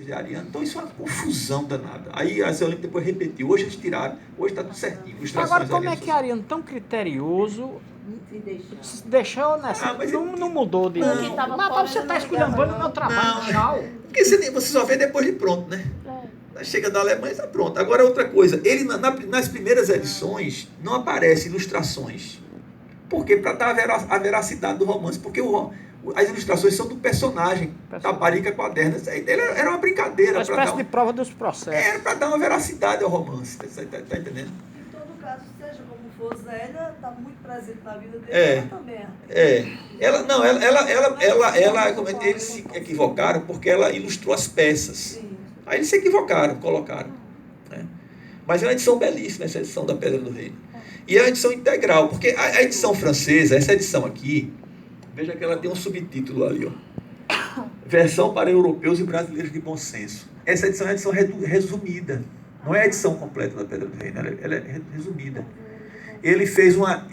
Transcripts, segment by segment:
de Ariano. Então isso é uma confusão danada. Aí a Zé Olímpio depois repetiu. Hoje eles tiraram, hoje está tudo certinho. Agora, como é que Ariano, tão criterioso, se deixou nessa... não mudou de novo. Mas pra você tá esculhambando o meu trabalho, tchau. Porque você só vê depois de pronto, né? Chega da Alemanha e está pronto. Agora, outra coisa, ele nas primeiras edições não aparece ilustrações. Por quê? Para dar a veracidade do romance. Porque as ilustrações são do personagem, Taparica Quaderna. Era uma brincadeira. Uma espécie de prova dos processos. Era para dar uma veracidade ao romance. Tá entendendo? Em todo caso, seja como for, Zélia está muito presente na vida dele. Ela também. Eles se equivocaram porque ela ilustrou as peças. Sim. Aí eles se equivocaram, colocaram. Né? Mas é uma edição belíssima, essa edição da Pedra do Reino. E é uma edição integral, porque a edição francesa, essa edição aqui, veja que ela tem um subtítulo ali, ó. Versão para europeus e brasileiros de bom senso. Essa edição é uma edição resumida. Não é a edição completa da Pedra do Reino, ela é resumida. Ele fez uma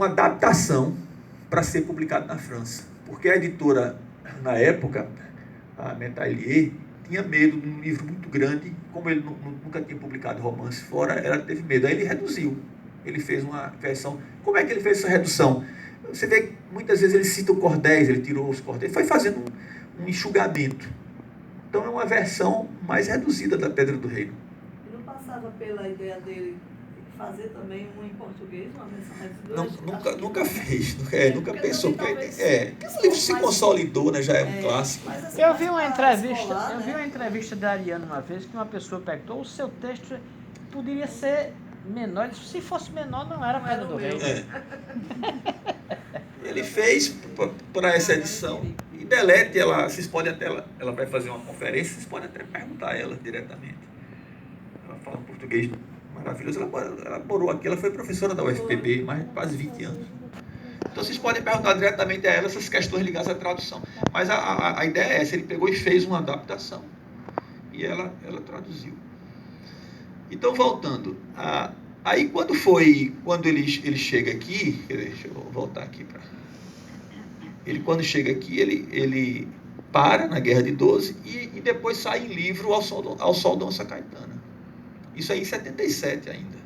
adaptação para ser publicado na França. Porque a editora, na época, a Métaillier, tinha medo de um livro muito grande, como ele nunca tinha publicado romance fora, ela teve medo. Aí ele reduziu. Ele fez uma versão. Como é que ele fez essa redução? Você vê que muitas vezes ele cita o cordéis, ele tirou os cordéis, foi fazendo um enxugamento. Então é uma versão mais reduzida da Pedra do Reino. E não passava pela ideia dele fazer também um em português, uma versão mais Nunca fez, nunca pensou. Esse livro se consolidou, né, já é um clássico. Eu vi uma entrevista da Ariano uma vez, que uma pessoa perguntou, o seu texto poderia ser menor. Se fosse menor, não era Pedra do Reino. Ele fez para essa edição. E Delete, vocês podem até, ela vai fazer uma conferência, vocês podem até perguntar a ela diretamente. Ela fala um português maravilhoso. Ela morou aqui, ela foi professora da UFPB, mais de quase 20 anos. Então vocês podem perguntar diretamente a ela essas questões ligadas à tradução. Mas a ideia é essa, ele pegou e fez uma adaptação. E ela traduziu. Então, voltando. Aí quando ele chega aqui, deixa eu voltar aqui para... Quando chega aqui, ele para na Guerra de 12 e depois sai em livro ao Sol da Onça Caetana. Isso aí em 77 ainda.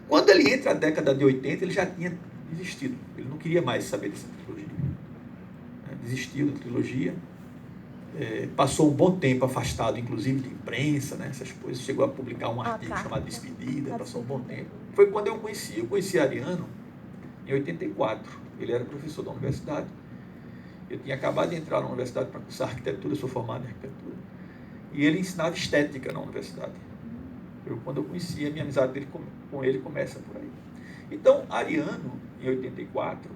Quando ele entra na década de 80, ele já tinha desistido. Ele não queria mais saber dessa trilogia. Desistiu da trilogia. Passou um bom tempo afastado, inclusive, de imprensa, né, essas coisas. Chegou a publicar um artigo chamado Despedida, passou um bom tempo. Foi quando eu conheci. Eu conheci Ariano em 84. Ele era professor da universidade. Eu tinha acabado de entrar na universidade para cursar arquitetura, eu sou formado em arquitetura. E ele ensinava estética na universidade. Quando eu conheci, a minha amizade dele com ele começa por aí. Então, Ariano, em 84,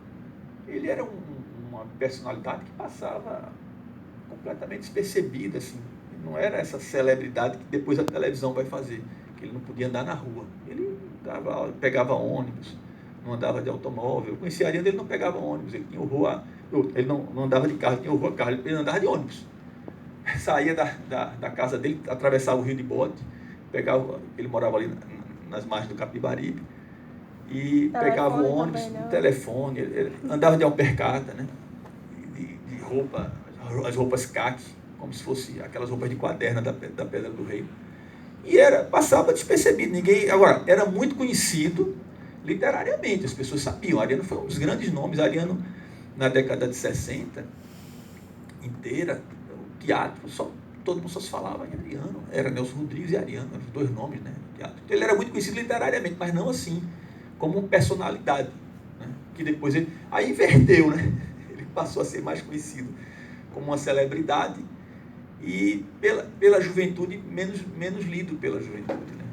ele era uma personalidade que passava completamente despercebida, assim. Não era essa celebridade que depois a televisão vai fazer, que ele não podia andar na rua. Ele pegava ônibus, não andava de automóvel. Eu conheci Ariano, ele não pegava ônibus, ele tinha horror ele não andava de carro, ele tinha horror a carro, ele andava de ônibus. Saía da casa dele, atravessava o rio de bode, ele morava ali nas margens do Capibaribe, e pegava o ônibus, o telefone, ele andava de alpercata, né? De roupa, as roupas caqui, como se fosse aquelas roupas de quaderna da Pedra do Reino. E passava despercebido. Agora, era muito conhecido literariamente, as pessoas sabiam. Ariano foi um dos grandes nomes. Ariano, na década de 60 inteira, o teatro, todo mundo só se falava em Ariano. Era Nelson Rodrigues e Ariano, eram os dois nomes, né, do teatro. Então, ele era muito conhecido literariamente, mas não assim, como personalidade, né, que depois aí inverteu, né? Ele passou a ser mais conhecido como uma celebridade e pela juventude, menos lido pela juventude, né?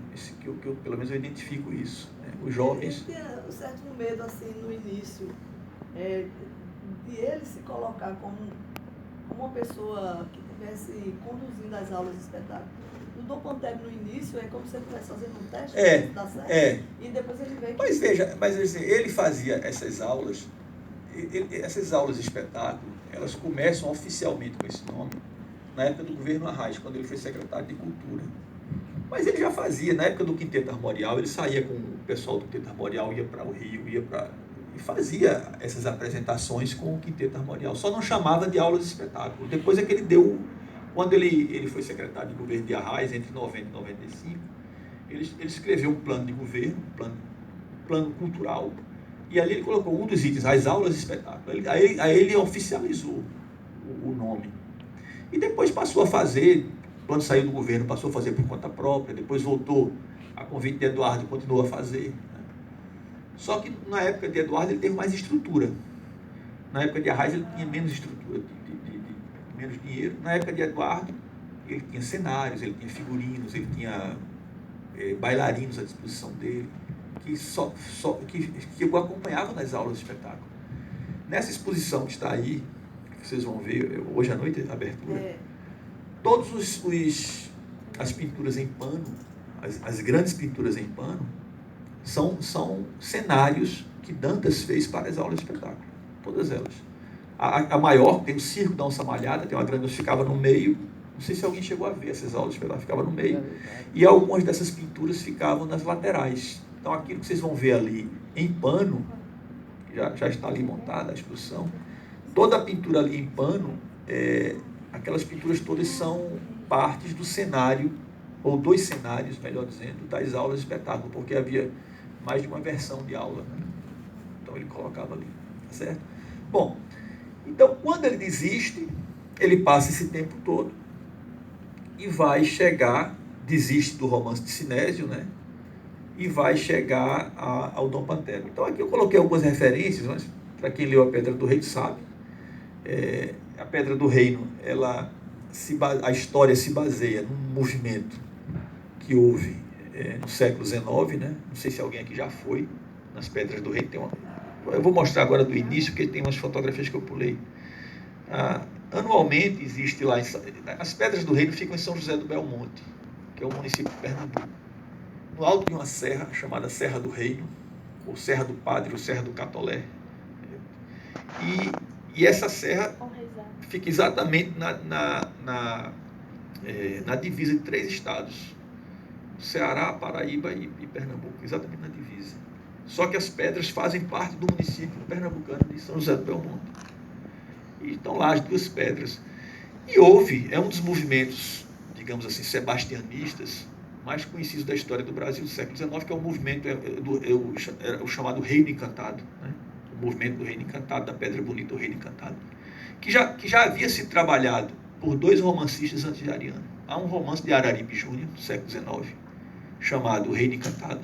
Que eu pelo menos eu identifico isso, né? Os jovens... Ele tinha um certo medo, assim, no início, de ele se colocar como uma pessoa que estivesse conduzindo as aulas de espetáculo. No Dom Pantebe, no início, é como se ele estivesse fazendo um teste, dá certo, e depois ele veio... Mas veja, ele fazia essas aulas de espetáculo, elas começam oficialmente com esse nome, na época do governo Arraes, quando ele foi secretário de Cultura. Mas ele já fazia, na época do Quinteto Armorial, ele saía com o pessoal do Quinteto Armorial, ia para o Rio, ia e fazia essas apresentações com o Quinteto Armorial. Só não chamava de aulas de espetáculo. Depois é que ele deu, quando ele foi secretário de governo de Arraes, entre 90 e 95, ele escreveu um plano de governo, um plano cultural, e ali ele colocou um dos itens, as aulas de espetáculo. Aí ele oficializou o nome. E depois passou a fazer, quando saiu do governo, passou a fazer por conta própria, depois voltou a convite de Eduardo e continuou a fazer. Só que na época de Eduardo ele teve mais estrutura. Na época de Arraes ele tinha menos estrutura, menos dinheiro. Na época de Eduardo ele tinha cenários, ele tinha figurinos, ele tinha bailarinos à disposição dele, que eu acompanhava nas aulas de espetáculo. Nessa exposição que está aí, que vocês vão ver hoje à noite, a abertura, todas as pinturas em pano, as grandes pinturas em pano, são cenários que Dantas fez para as aulas de espetáculo, todas elas. A maior, tem o Circo da Onça Malhada, tem uma grande, ficava no meio, não sei se alguém chegou a ver essas aulas de espetáculo, ficava no meio, e algumas dessas pinturas ficavam nas laterais. Então aquilo que vocês vão ver ali em pano, já está ali montada a exposição, toda a pintura ali em pano, aquelas pinturas todas são partes do cenário, ou dos cenários, melhor dizendo, das aulas de espetáculo, porque havia mais de uma versão de aula, né? Então ele colocava ali, tá certo? Bom, então quando ele desiste, ele passa esse tempo todo e vai chegar, desiste do romance de Sinésio, né? E vai chegar ao Dom Pantero. Então aqui eu coloquei algumas referências, mas para quem leu A Pedra do Reino sabe. A Pedra do Reino, a história se baseia num movimento que houve no século XIX, né? Não sei se alguém aqui já foi nas Pedras do Reino. Eu vou mostrar agora do início, porque tem umas fotografias que eu pulei. Anualmente existe lá, as Pedras do Reino ficam em São José do Belmonte, que é o município de Pernambuco, no alto de uma serra chamada Serra do Reino, ou Serra do Padre, ou Serra do Catolé. E essa serra fica exatamente na divisa de 3 estados, Ceará, Paraíba e Pernambuco, exatamente na divisa. Só que as pedras fazem parte do município pernambucano de São José do Belmonte. E estão lá as 2 pedras. E é um dos movimentos, digamos assim, sebastianistas, mais conhecidos da história do Brasil do século XIX, que é o movimento, o chamado Reino Encantado, né? O movimento do Reino Encantado, da Pedra Bonita, o Reino Encantado, que já havia sido trabalhado por 2 romancistas antes de Ariano. Há um romance de Araripe Júnior, do século XIX, chamado O Reino Encantado,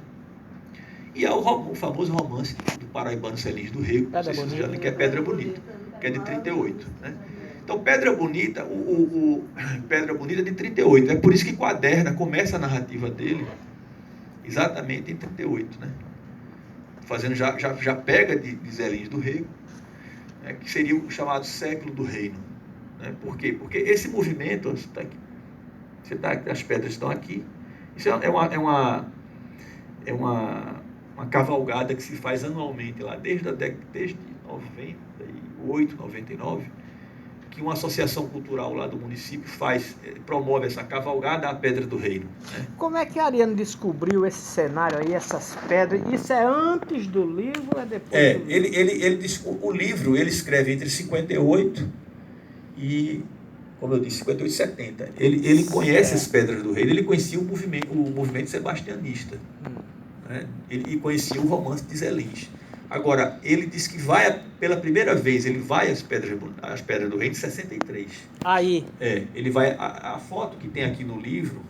e há o famoso romance do paraibano Celins do Rego, que é Pedra Bonita, que é de 38, né? Então, Pedra Bonita, Pedra Bonita é de 38, é por isso que Quaderna começa a narrativa dele exatamente em 38, né? Fazendo, já pega de Celins do Rego, né? Que seria o chamado século do reino, né? Por quê? Porque esse movimento, as pedras estão aqui, isso é uma cavalgada que se faz anualmente lá desde 98, 99, que uma associação cultural lá do município promove essa cavalgada à Pedra do Reino, né? Como é que Ariano descobriu esse cenário aí, essas pedras? Isso é antes do livro ou é depois do livro? O livro ele escreve entre 58 e, como eu disse, 58 e 70. Ele conhece as Pedras do Reino, ele conhecia o movimento sebastianista, né? Ele conhecia o romance de Celins. Agora, ele diz que pela primeira vez, ele vai às Pedras do Reino em 63. Aí. Ele vai, a foto que tem aqui no livro,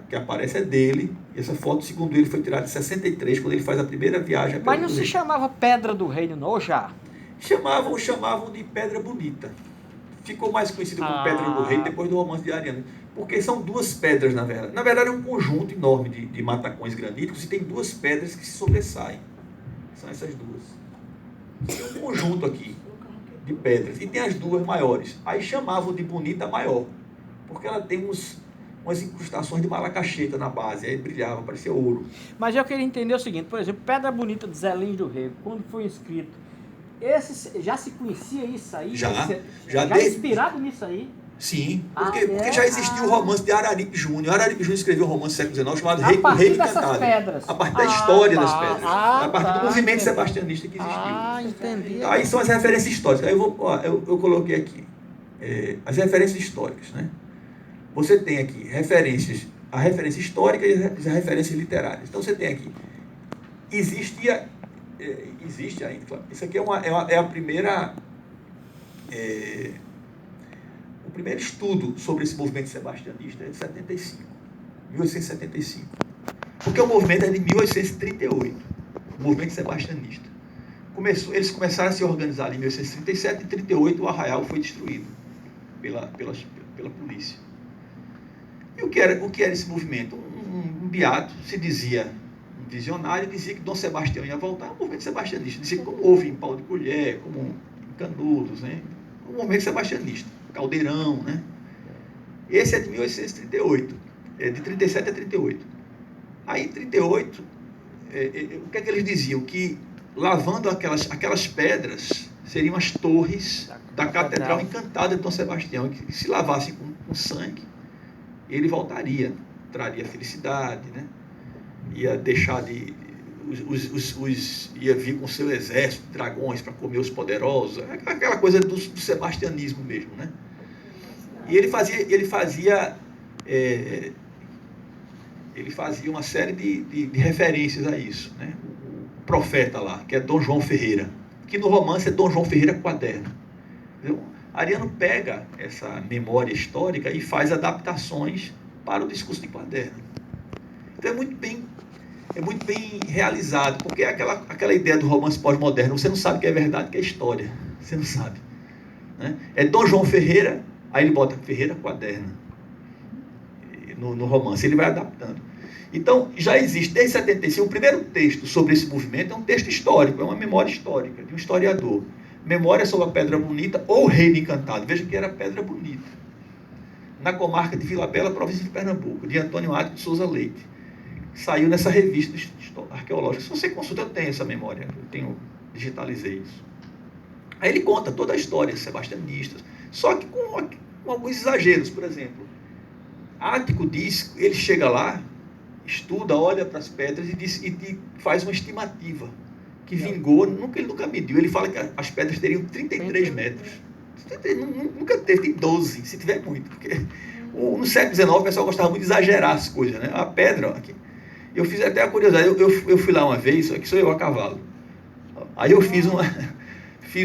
que aparece é dele, e essa foto, segundo ele, foi tirada em 63, quando ele faz a primeira viagem a Pedra do Reino. Mas não se chamava Pedra do Reino, não, já? Chamavam de Pedra Bonita. Ficou mais conhecido como Pedra do Reino depois do romance de Ariano. Porque são 2 pedras, na verdade. Na verdade, é um conjunto enorme de matacões graníticos e tem 2 pedras que se sobressaem. São essas 2. Tem um conjunto aqui de pedras. E tem as 2 maiores. Aí chamavam de Bonita Maior, porque ela tem umas incrustações de malacacheta na base. Aí brilhava, parecia ouro. Mas eu queria entender o seguinte, por exemplo, Pedra Bonita de Celins do Rego, quando foi escrito, já se conhecia isso aí? Já desde, inspirado nisso aí? Sim, porque já existiu o romance de Araripe Júnior. Araripe Júnior escreveu um romance do século XIX chamado O Rei Encantado. Pedras. A partir da história das pedras. A partir do movimento entendi. sebastianista que existiu. Entendi. Aí são as referências históricas. Aí eu coloquei aqui as referências históricas, né? Você tem aqui a referência histórica e as referências literárias. Então você tem aqui, existe ainda, claro. Isso aqui é a primeira, o primeiro estudo sobre esse movimento sebastianista é de 1875. Porque o movimento é de 1838, o movimento sebastianista. Eles começaram a se organizar em 1837 e em 1838 o arraial foi destruído pela polícia. E o que era esse movimento? Um beato, se dizia, um visionário, dizia que Dom Sebastião ia voltar, o movimento sebastianista. Dizia que como houve em Pau de Colher, como em Canudos, né? O movimento sebastianista, Caldeirão, né? Esse é de 1838, de 37 a 38. Aí em 38, o que é que eles diziam? Que lavando aquelas pedras seriam as torres da Catedral Encantada de Dom Sebastião, que se lavassem com sangue, ele voltaria, traria felicidade, né? Ia deixar ia vir com seu exército de dragões para comer os poderosos, aquela coisa do sebastianismo mesmo, né? E ele fazia uma série de referências a isso, né? O profeta lá, que é Dom João Ferreira, que no romance é Dom João Ferreira Quaderno. Entendeu? Ariano pega essa memória histórica e faz adaptações para o discurso de Quaderno. Então é muito bem realizado, porque é aquela ideia do romance pós-moderno, você não sabe o que é verdade, o que é história, você não sabe, né? É Dom João Ferreira, aí ele bota Ferreira Quaderno no romance, ele vai adaptando. Então, já existe, desde 75, o primeiro texto sobre esse movimento é um texto histórico, é uma memória histórica, de um historiador. Memória sobre a Pedra Bonita ou Reino Encantado. Veja que era Pedra Bonita. Na comarca de Vila Bela, província de Pernambuco, de Antônio Ato de Souza Leite. Saiu nessa revista arqueológica. Se você consulta, eu tenho essa memória, digitalizei isso. Aí ele conta toda a história sebastianista, só que com alguns exageros. Por exemplo, Ático diz, ele chega lá, estuda, olha para as pedras e faz uma estimativa que vingou, ele nunca mediu. Ele fala que as pedras teriam 33 metros. Nunca teve, tem 12, se tiver muito. Porque no século XIX o pessoal gostava muito de exagerar as coisas, né? A pedra, aqui, eu fiz até a curiosidade, eu fui lá uma vez, aqui sou eu a cavalo. Aí eu fiz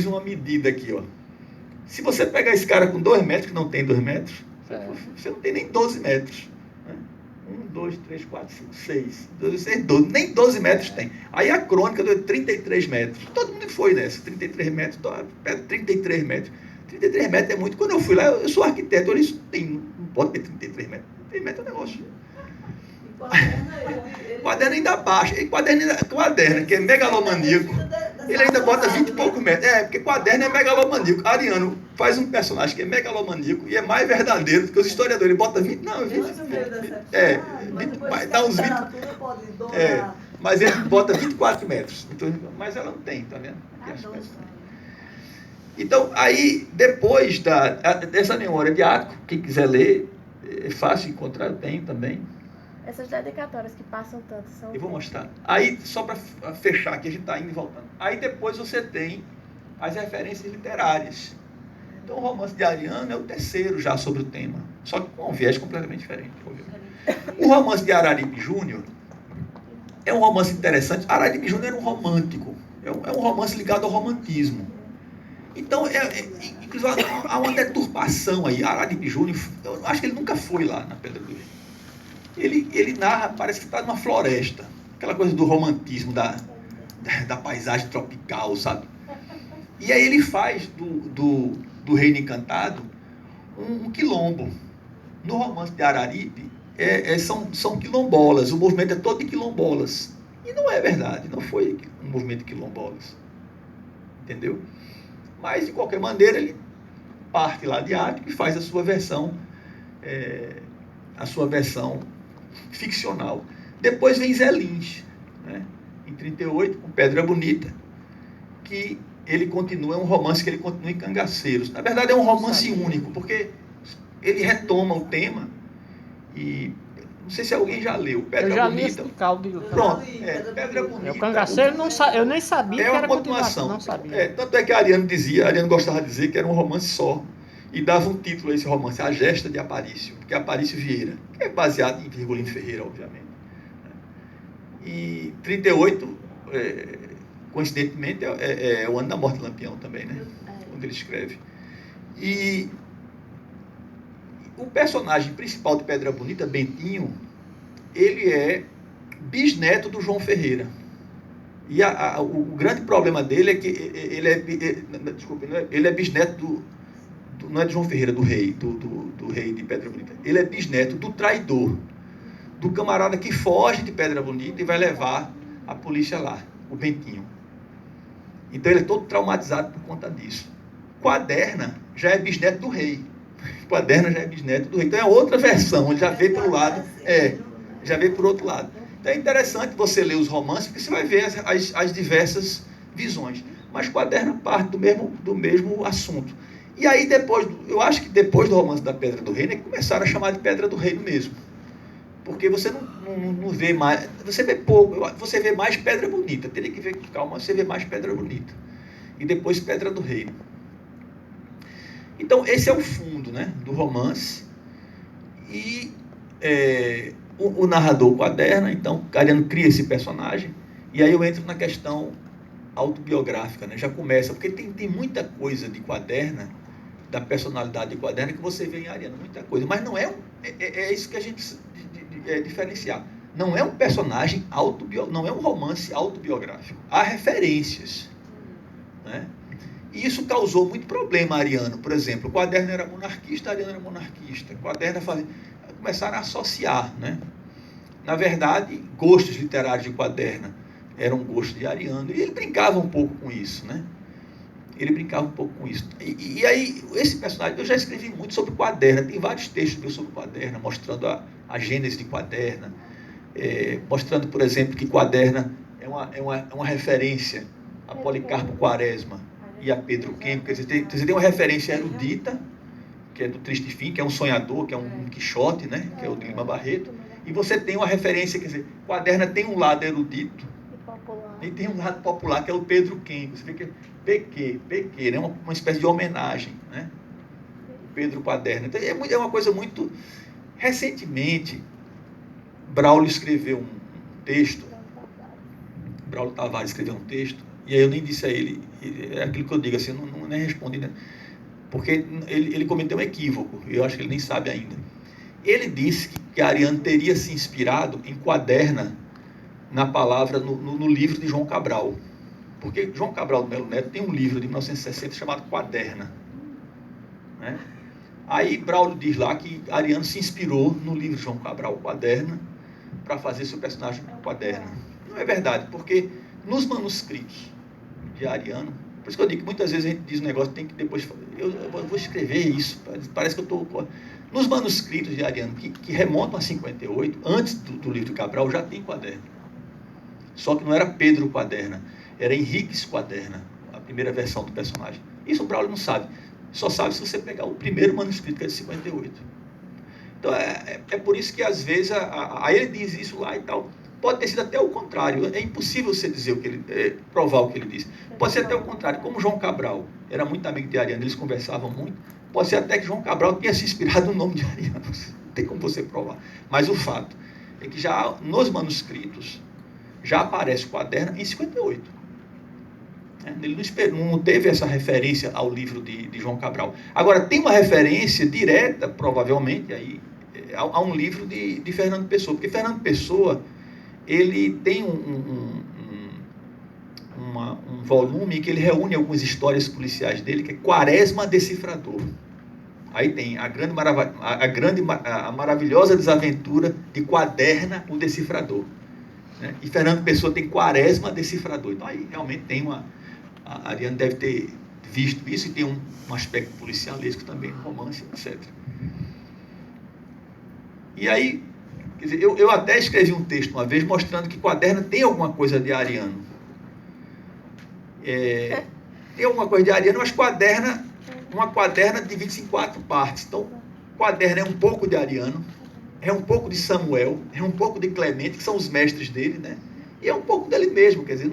uma medida aqui, ó. Se você pegar esse cara com 2 metros, que não tem 2 metros, você não tem nem 12 metros. 1, 2, 3, 4, 5, 6, 12, nem 12 metros tem. Aí a crônica deu 33 metros. Todo mundo foi nessa, 33 metros, 33 metros. 33 metros é muito. Quando eu fui lá, eu sou arquiteto, eu disse, não pode ter 33 metros. 33 metros é um negócio. Quaderno ainda baixa. E quaderno, que é megalomaníaco, ele ainda bota 20 e poucos metros. Porque quaderno é megalomaníaco. Ariano faz um personagem que é megalomaníaco e é mais verdadeiro do que os historiadores. Ele bota 20, não, 20. Dá uns 20. Mas ele bota 24 metros. Então, mas ela não tem, tá vendo? Então, aí, depois dessa memória de Ático, quem quiser ler, é fácil encontrar, eu tenho também. Essas dedicatórias que passam tanto são... Eu vou mostrar. Aí, só para fechar aqui, a gente está indo e voltando. Aí depois você tem as referências literárias. Então o romance de Ariano é o terceiro já sobre o tema, só que com um viés completamente diferente. O romance de Araripe Júnior é um romance interessante. Araripe Júnior era um romântico, é um romance ligado ao romantismo. Então, inclusive, há uma deturpação aí. Araripe Júnior, eu acho que ele nunca foi lá na Pedra do Rei. Ele narra, parece que está numa floresta, aquela coisa do romantismo, da paisagem tropical, sabe? E aí ele faz do Reino Encantado um quilombo. No romance de Araripe, são quilombolas, o movimento é todo de quilombolas. E não é verdade, não foi um movimento de quilombolas. Entendeu? Mas, de qualquer maneira, ele parte lá de Ático e faz a sua versão ficcional. Depois vem Zé Lins, né? Em 38, com Pedra Bonita, é um romance que ele continua em Cangaceiros. Na verdade, é um romance único, porque ele retoma o tema e não sei se alguém já leu. Pedra Eu já li Bonita. esse caldo. Pronto, Pedra Bonita. O cangaceiro, eu nem sabia É que uma era continuação, continuação. não sabia. Tanto é que Ariano gostava de dizer que era um romance só. E dava um título a esse romance, A Gesta de Aparício, porque é Aparício Vieira, que é baseado em Virgulino Ferreira, obviamente. E 38, coincidentemente, é o ano da morte de Lampião também, né? Quando ele escreve. E o personagem principal de Pedra Bonita, Bentinho, ele é bisneto do João Ferreira. E o grande problema dele é que ele é bisneto não é de João Ferreira, do rei, do rei de Pedra Bonita. Ele é bisneto do traidor, do camarada que foge de Pedra Bonita e vai levar a polícia lá, o Bentinho. Então ele é todo traumatizado por conta disso. Quaderna já é bisneto do rei. Quaderna já é bisneto do rei. Então é outra versão, ele já veio pelo lado, já veio por outro lado. Então é interessante você ler os romances, porque você vai ver as diversas visões. Mas Quaderna parte do mesmo assunto. E aí eu acho que depois do romance da Pedra do Reino, é que começaram a chamar de Pedra do Reino mesmo. Porque você não vê mais, você vê pouco, você vê mais Pedra Bonita, teria que ver com calma, você vê mais Pedra Bonita. E depois Pedra do Reino. Então esse é o fundo, né, do romance. E o narrador Quaderna, então Ariano cria esse personagem, e aí eu entro na questão autobiográfica, né? Já começa, porque tem muita coisa de Quaderna, da personalidade de Quaderna, que você vê em Ariano, muita coisa, mas não é isso que a gente diferenciar. Não é um personagem não é um romance autobiográfico. Há referências, né? E isso causou muito problema a Ariano. Por exemplo, Quaderna era monarquista, Ariano era monarquista. Quaderna começaram a associar, né? Na verdade, gostos literários de Quaderna eram gostos de Ariano. E ele brincava um pouco com isso, né? E aí, esse personagem, eu já escrevi muito sobre Quaderna. Tem vários textos meus sobre Quaderna, mostrando a gênese de Quaderna. Mostrando, por exemplo, que Quaderna é uma referência a Policarpo Quaresma e a Pedro Kemp. Quer dizer, você tem uma referência erudita, que é do Triste Fim, que é um sonhador, que é um Quixote, né? Que é o de Lima Barreto. E você tem uma referência, quer dizer, Quaderna tem um lado erudito e tem um lado popular, que é o Pedro Kemp. Você vê que é PQ, né? Uma espécie de homenagem, né? Pedro Quaderna. Então, é uma coisa muito... Recentemente, Braulio escreveu um texto, Braulio Tavares escreveu um texto, e aí eu nem disse a ele, é aquilo que eu digo, assim, eu nem respondi, né? Porque ele cometeu um equívoco, e eu acho que ele nem sabe ainda. Ele disse que Ariano teria se inspirado em Quaderna na palavra, no livro de João Cabral. Porque João Cabral do Melo Neto tem um livro de 1960 chamado Quaderna, né? Aí Braulio diz lá que Ariano se inspirou no livro de João Cabral, Quaderna, para fazer seu personagem Quaderna. Não é verdade, porque nos manuscritos de Ariano, por isso que eu digo que muitas vezes a gente diz um negócio, tem que depois... Eu vou escrever isso, parece que eu estou... Nos manuscritos de Ariano, que remontam a 58, antes do livro de Cabral, já tem Quaderna. Só que não era Pedro Quaderna, era Henriques Quaderna, a primeira versão do personagem. Isso o Braulio não sabe. Só sabe se você pegar o primeiro manuscrito, que é de 58. Então, é por isso que, às vezes, aí ele diz isso lá e tal. Pode ter sido até o contrário. É impossível você dizer provar o que ele disse. Pode ser até o contrário. Como João Cabral era muito amigo de Ariano, eles conversavam muito, pode ser até que João Cabral tenha se inspirado no nome de Ariano. Não tem como você provar. Mas o fato é que já nos manuscritos já aparece o Quaderna em 58. Ele não teve essa referência ao livro de João Cabral. Agora, tem uma referência direta, provavelmente, a um livro de Fernando Pessoa, porque Fernando Pessoa ele tem um volume que ele reúne algumas histórias policiais dele, que é Quaresma Decifrador. Aí tem a maravilhosa desaventura de Quaderna, o Decifrador, né? E Fernando Pessoa tem Quaresma Decifrador. Então aí realmente tem a Ariano deve ter visto isso, e tem um aspecto policialesco também no romance, etc. E aí, quer dizer, eu até escrevi um texto uma vez mostrando que Quaderna tem alguma coisa de Ariano. Tem alguma coisa de Ariano, mas uma Quaderna divide-se em 4 partes. Então, Quaderno é um pouco de Ariano, é um pouco de Samuel, é um pouco de Clemente, que são os mestres dele, né? E é um pouco dele mesmo, quer dizer,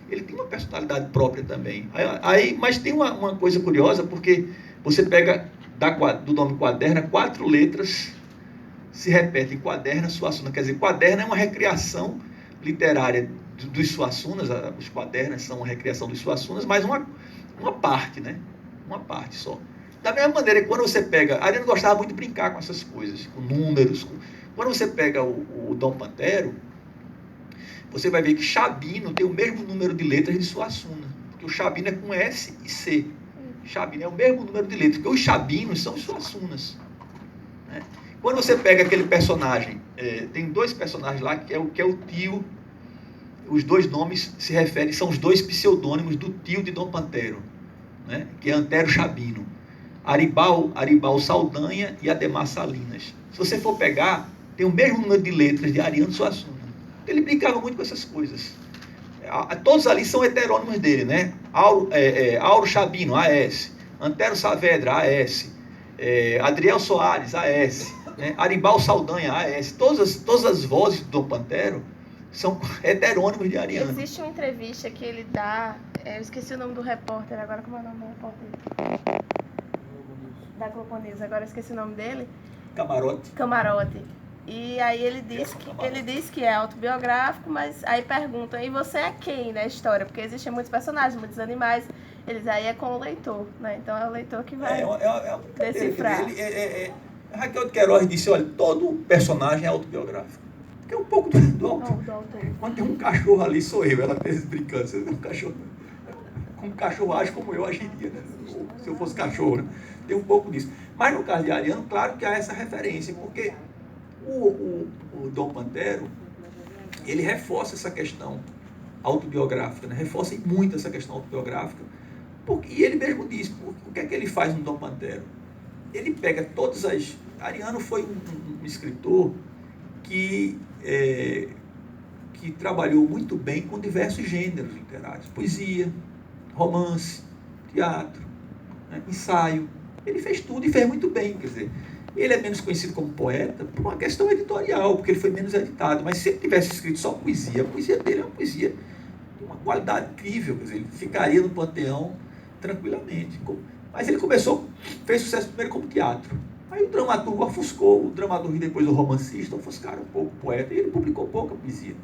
ele tem uma personalidade própria também. Mas tem uma coisa curiosa, porque você pega do nome Quaderna, 4 letras se repetem: Quaderna, Suassuna. Quer dizer, Quaderna é uma recriação literária dos Suassunas, os Quadernas são uma recriação dos Suassunas, mas uma parte, né? Uma parte só. Da mesma maneira que quando você pega... Ariano gostava muito de brincar com essas coisas, com números. Quando você pega o Dom Pantero, você vai ver que Chabino tem o mesmo número de letras de Suassuna, porque o Chabino é com S e C. Chabino é o mesmo número de letras, porque os Chabinos são os Suassunas, né? Quando você pega aquele personagem, tem 2 personagens lá, que é o tio, os 2 nomes se referem, são os 2 pseudônimos do tio de Dom Pantero, né? Que é Antero Chabino. Aribal Saldanha e Ademar Salinas. Se você for pegar, tem o mesmo número de letras de Ariano Suassuna. Ele brincava muito com essas coisas. Todos ali são heterônimos dele, né? Auro Chabino, AS. Antero Saavedra, AS. Adriel Soares, AS. Né? Aribal Saldanha, AS. Todas as vozes do Dom Pantero são heterônimos de Ariano. Existe uma entrevista que ele dá, eu esqueci o nome do repórter, agora como é o nome do repórter? Da Globo News, agora eu esqueci o nome dele. Camarote. E aí ele diz que é autobiográfico, mas aí perguntam, e você é quem na história? Porque existem muitos personagens, muitos animais, eles aí é com o leitor, né? Então é o leitor que vai decifrar. Raquel de Queiroz disse, olha, todo personagem é autobiográfico. Porque é um pouco do autor. Quando tem um cachorro ali, sou eu, ela fez brincando, você tem um cachorro. Como cachorro age como eu agiria, né? Se eu fosse cachorro, né? Tem um pouco disso. Mas no caso de Ariano, claro que há essa referência, porque o Dom Pantero, ele reforça essa questão autobiográfica, né? Reforça muito essa questão autobiográfica, e ele mesmo diz, o que é que ele faz no Dom Pantero? Ele pega todas as... Ariano foi um escritor que trabalhou muito bem com diversos gêneros literários, poesia, romance, teatro, né? Ensaio. Ele fez tudo e fez muito bem, quer dizer, ele é menos conhecido como poeta por uma questão editorial, porque ele foi menos editado, mas se ele tivesse escrito só poesia, a poesia dele é uma poesia de uma qualidade incrível, quer dizer, ele ficaria no panteão tranquilamente. Mas ele fez sucesso primeiro como teatro, aí o dramaturgo ofuscou, o dramaturgo e depois o romancista ofuscaram um pouco o poeta, e ele publicou pouca poesia.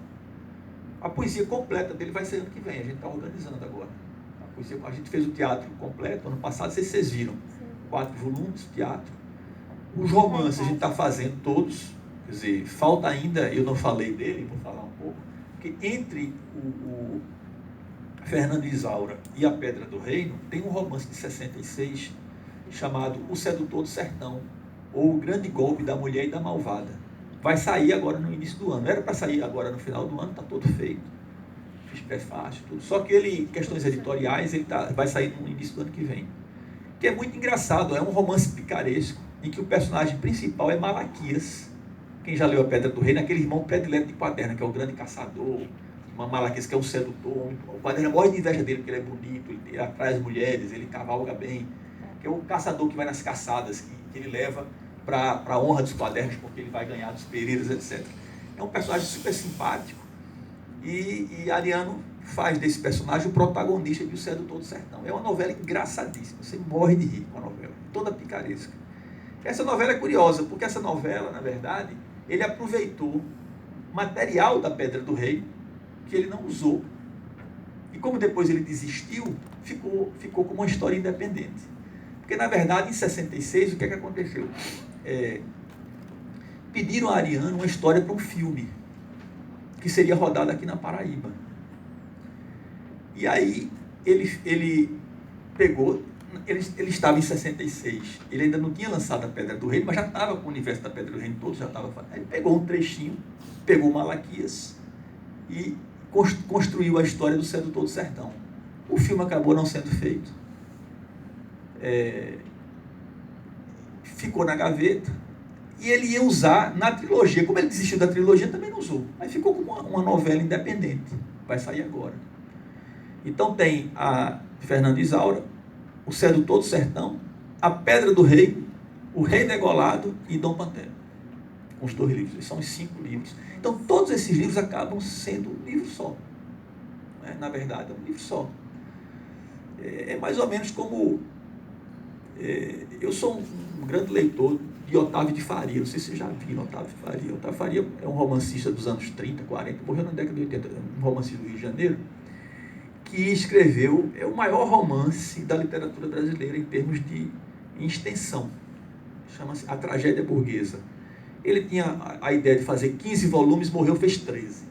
A poesia completa dele vai ser ano que vem, a gente está organizando agora. A gente fez o teatro completo ano passado, vocês viram. 4 volumes, teatro. Os romances a gente está fazendo todos, quer dizer, falta ainda, eu não falei dele, vou falar um pouco, porque entre o Fernando Isaura e A Pedra do Reino, tem um romance de 66 chamado O Sedutor do Sertão, ou O Grande Golpe da Mulher e da Malvada. Vai sair agora no início do ano. Era para sair agora no final do ano, está todo feito. Fiz prefácio, tudo. Só que questões editoriais, vai sair no início do ano que vem. Que é muito engraçado, é um romance picaresco, em que o personagem principal é Malaquias. Quem já leu A Pedra do Reino, aquele irmão predileto de Quaderna, que é o grande caçador, uma Malaquias que é um sedutor. O Quaderna morre de inveja dele, porque ele é bonito, ele atrai as mulheres, ele cavalga bem. Que é o caçador que vai nas caçadas, que ele leva para a honra dos Quadernos, porque ele vai ganhar dos Pereiras, etc. É um personagem super simpático, e Ariano faz desse personagem o protagonista de O Sedutor do Sertão. É uma novela engraçadíssima, você morre de rir com a novela, toda picaresca. Essa novela é curiosa, porque essa novela, na verdade, ele aproveitou material da Pedra do Rei, que ele não usou, e como depois ele desistiu, ficou como uma história independente. Porque, na verdade, em 66, o que é que aconteceu? Pediram a Ariano uma história para um filme, que seria rodado aqui na Paraíba. E aí, ele pegou, ele estava em 66, ele ainda não tinha lançado A Pedra do Reino, mas já estava com o universo da Pedra do Reino todo, já estava fazendo. Ele pegou um trechinho, pegou Malaquias e construiu a história do Sedutor do Sertão. O filme acabou não sendo feito. Ficou na gaveta, e ele ia usar na trilogia. Como ele desistiu da trilogia, também não usou. Aí ficou como uma novela independente. Vai sair agora. Então tem a Fernando Isaura, O Sedutor do Sertão, A Pedra do Rei O Rei Degolado e Dom Pantera, com os 2 livros. São os 5 livros. Então, todos esses livros acabam sendo um livro só. Na verdade, é um livro só. É mais ou menos como... eu sou um grande leitor de Otávio de Faria. Não sei se vocês já viram Otávio de Faria. Otávio de Faria é um romancista dos anos 30, 40, morreu na década de 80, um romancista do Rio de Janeiro, que escreveu o maior romance da literatura brasileira em termos de extensão. Chama-se A Tragédia Burguesa. Ele tinha a ideia de fazer 15 volumes, morreu, fez 13.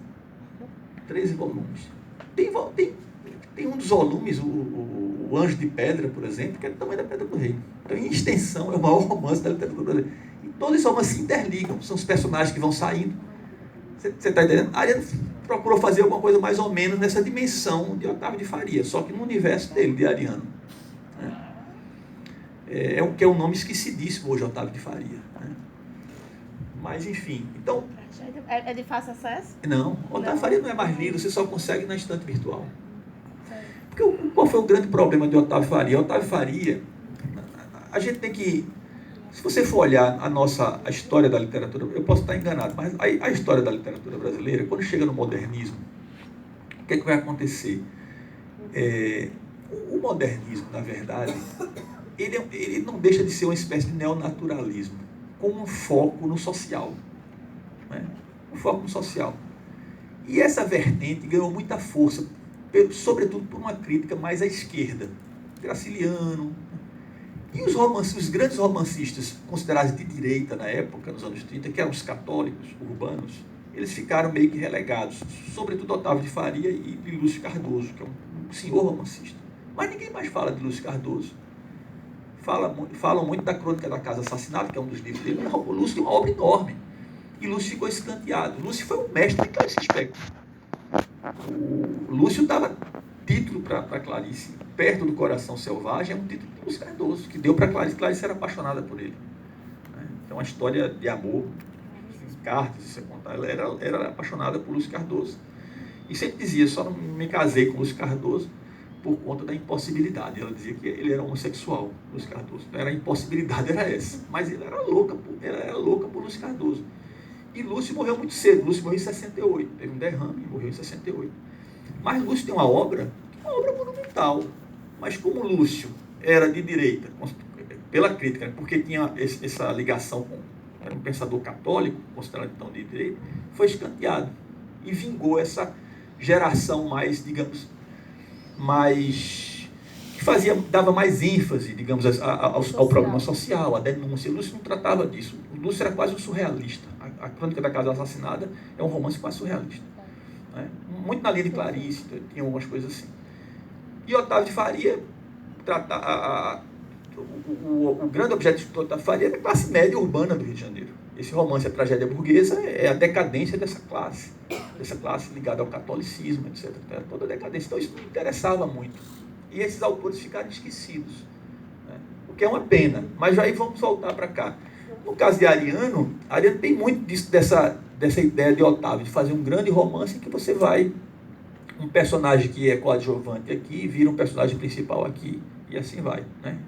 13 volumes. Tem um dos volumes, o Anjo de Pedra, por exemplo, que é do tamanho da Pedra do Rei. Então, em extensão, é o maior romance da literatura brasileira. E todos esses romances se interligam, são os personagens que vão saindo. Você está entendendo? A Ariano procurou fazer alguma coisa mais ou menos nessa dimensão de Otávio de Faria, só que no universo dele, de Ariano. Que é um nome esquecidíssimo hoje, Otávio de Faria. Mas, enfim, então... É de fácil acesso? Não, Otávio de Faria não é mais lido, você só consegue na estante virtual. Porque qual foi o grande problema de Otávio Faria? Otávio Faria, a gente tem que... Se você for olhar a história da literatura, eu posso estar enganado, mas a história da literatura brasileira, quando chega no modernismo, o que vai acontecer? O modernismo, na verdade, ele não deixa de ser uma espécie de neonaturalismo, com um foco no social. Um foco no social. E essa vertente ganhou muita força, sobretudo por uma crítica mais à esquerda. Graciliano. E os grandes romancistas considerados de direita na época, nos anos 30, que eram os católicos urbanos, eles ficaram meio que relegados, sobretudo Otávio de Faria e Lúcio Cardoso, que é um senhor romancista. Mas ninguém mais fala de Lúcio Cardoso. Falam muito da Crônica da Casa Assassinada, que é um dos livros dele. O Lúcio tem uma obra enorme. E Lúcio ficou escanteado. Lúcio foi o mestre de Clarice Lispector. O Lúcio dava título para Clarice, Perto do Coração Selvagem, é um título de Lúcio Cardoso, que deu para Clarice. Clarice era apaixonada por ele. É uma história de amor, cartas, você contar. Ela era apaixonada por Lúcio Cardoso. E sempre dizia, só não me casei com Lúcio Cardoso por conta da impossibilidade. Ela dizia que ele era homossexual, Lúcio Cardoso. Então, a impossibilidade era essa. Mas ela era louca por Lúcio Cardoso. E Lúcio morreu muito cedo. Lúcio morreu em 68. Teve um derrame e morreu em 68. Mas Lúcio tem uma obra monumental. Mas como Lúcio era de direita, pela crítica, porque tinha essa ligação com... Era um pensador católico, considerado então de direita, foi escanteado. E vingou essa geração mais, digamos, que dava mais ênfase, digamos, ao problema social, à denúncia. Lúcio não tratava disso. O Lúcio era quase um surrealista. A Crônica da Casa Assassinada é um romance quase surrealista. Muito na linha de Clarice, tinha algumas coisas assim. E Otávio de Faria, o grande objetivo de Otávio de Faria era a classe média urbana do Rio de Janeiro. Esse romance, A Tragédia Burguesa, é a decadência dessa classe ligada ao catolicismo, etc. Toda a decadência. Então, isso não interessava muito. E esses autores ficaram esquecidos. O que é uma pena. Mas aí vamos voltar para cá. No caso de Ariano tem muito dessa ideia de Otávio, de fazer um grande romance em que você vai... Um personagem que é coadjuvante aqui, vira um personagem principal aqui, e assim vai.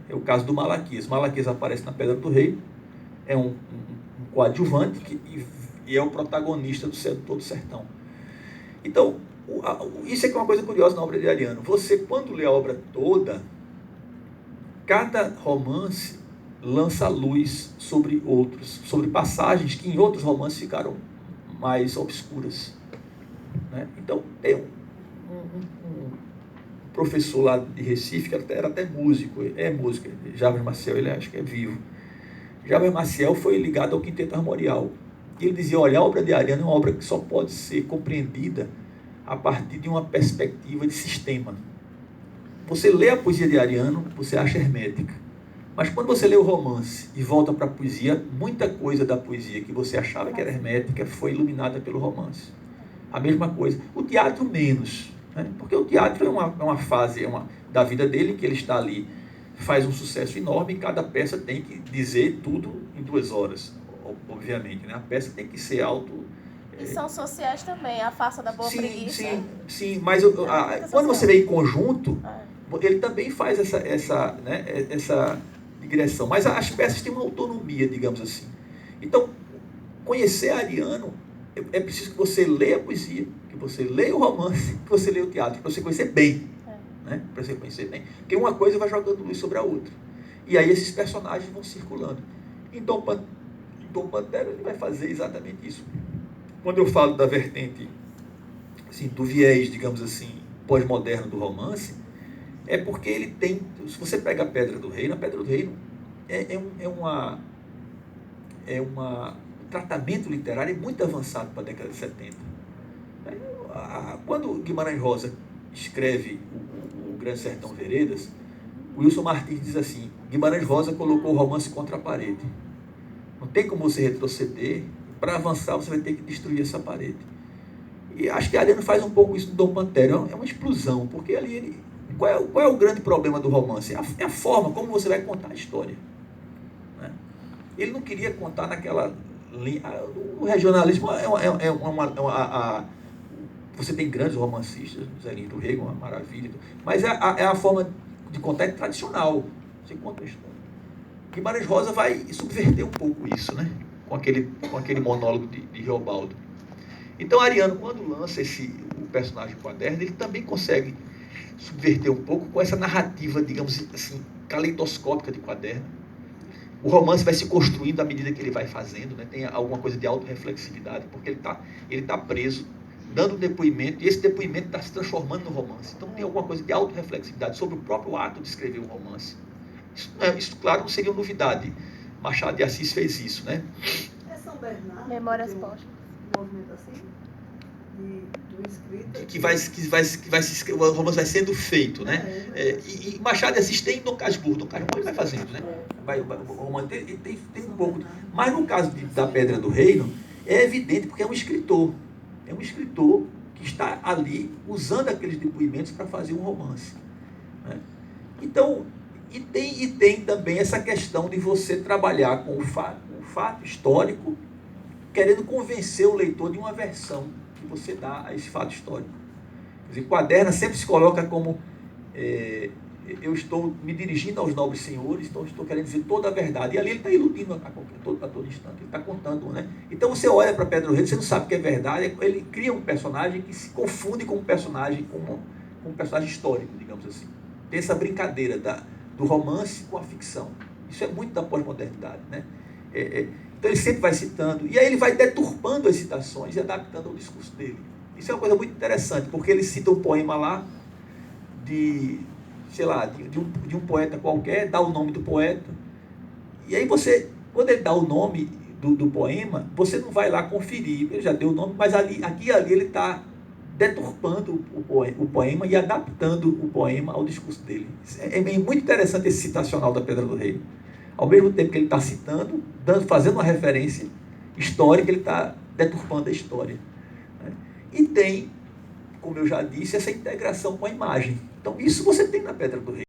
É o caso do Malaquias. Malaquias aparece na Pedra do Rei, é um coadjuvante e é o protagonista do Todo Sertão. Então, isso é que é uma coisa curiosa na obra de Ariano. Você, quando lê a obra toda, cada romance lança luz sobre outros, sobre passagens que em outros romances ficaram mais obscuras. Então, tem um professor lá de Recife, que era até músico, Jaber Maciel, ele acho que é vivo. Jaber Maciel foi ligado ao Quinteto Armorial. E ele dizia, olha, a obra de Ariano é uma obra que só pode ser compreendida a partir de uma perspectiva de sistema. Você lê a poesia de Ariano, você acha hermética. Mas quando você lê o romance e volta para a poesia, muita coisa da poesia que você achava que era hermética foi iluminada pelo romance. A mesma coisa. O teatro menos. Porque o teatro é uma fase da vida dele, que ele está ali, faz um sucesso enorme, e cada peça tem que dizer tudo em 2 horas, obviamente. A peça tem que ser E são sociais também, a farsa da boa preguiça. Sim, mas quando você vê em conjunto, ele também faz essa digressão. Mas as peças têm uma autonomia, digamos assim. Então, conhecer Ariano, é preciso que você leia a poesia, que você leia o romance, que você leia o teatro, para você conhecer bem. Né? Para você conhecer bem. Porque uma coisa vai jogando luz sobre a outra. E aí esses personagens vão circulando. Em Dom Pantera ele vai fazer exatamente isso. Quando eu falo da vertente, assim, do viés, digamos assim, pós-moderno do romance, é porque ele tem, se você pega a Pedra do Reino, a Pedra do Reino um tratamento literário muito avançado para a década de 70. Quando Guimarães Rosa escreve o Grande Sertão Veredas, o Wilson Martins diz assim: Guimarães Rosa colocou o romance contra a parede. Não tem como você retroceder, para avançar você vai ter que destruir essa parede. E acho que Ariano faz um pouco isso no Dom Pantera, é uma explosão, porque ali qual é o grande problema do romance? É a forma como você vai contar a história. Né? Ele não queria contar naquela linha. O regionalismo você tem grandes romancistas, Zé Lins do Rego, uma maravilha, mas é a forma de contar tradicional. Você conta a história. Guimarães Rosa vai subverter um pouco isso, né? Com aquele monólogo de Reobaldo. Então, Ariano, quando lança o personagem Quaderno, ele também consegue subverter um pouco com essa narrativa, digamos assim, caleidoscópica de Quaderno. O romance vai se construindo à medida que ele vai fazendo, né? Tem alguma coisa de autorreflexividade, porque ele tá preso, dando depoimento, e esse depoimento está se transformando no romance. Então tem alguma coisa de autorreflexividade sobre o próprio ato de escrever um romance. Isso, claro, não seria novidade. Machado de Assis fez isso, né? É São Bernardo. Memórias Póstumas. Um movimento assim? Do escrito. Que o romance vai sendo feito, né? E Machado de Assis tem Dom Casmurro. Dom Casmurro vai fazendo, né? O romance tem um pouco. Mas no caso da Pedra do Reino, é evidente porque é um escritor. É um escritor que está ali usando aqueles depoimentos para fazer um romance. Né? Então, e tem também essa questão de você trabalhar com o fato histórico, querendo convencer o leitor de uma versão que você dá a esse fato histórico. Quer dizer, Quaderna sempre se coloca como eu estou me dirigindo aos nobres senhores, então estou querendo dizer toda a verdade. E ali ele está iludindo a todo instante, ele está contando. Né? Então você olha para Pedro Reis, você não sabe o que é verdade, ele cria um personagem que se confunde com um personagem histórico, digamos assim. Tem essa brincadeira do romance com a ficção. Isso é muito da pós-modernidade. Né? Então ele sempre vai citando, e aí ele vai deturpando as citações e adaptando ao discurso dele. Isso é uma coisa muito interessante, porque ele cita um poema lá de um poeta qualquer, dá o nome do poeta, e aí quando ele dá o nome do poema, você não vai lá conferir, ele já deu o nome, mas aqui e ali ele está deturpando o poema e adaptando o poema ao discurso dele. É muito interessante esse citacional da Pedra do Rei. Ao mesmo tempo que ele está citando, fazendo uma referência histórica, ele está deturpando a história. Né? E tem, como eu já disse, essa integração com a imagem. Então, isso você tem na Pedra do Rei.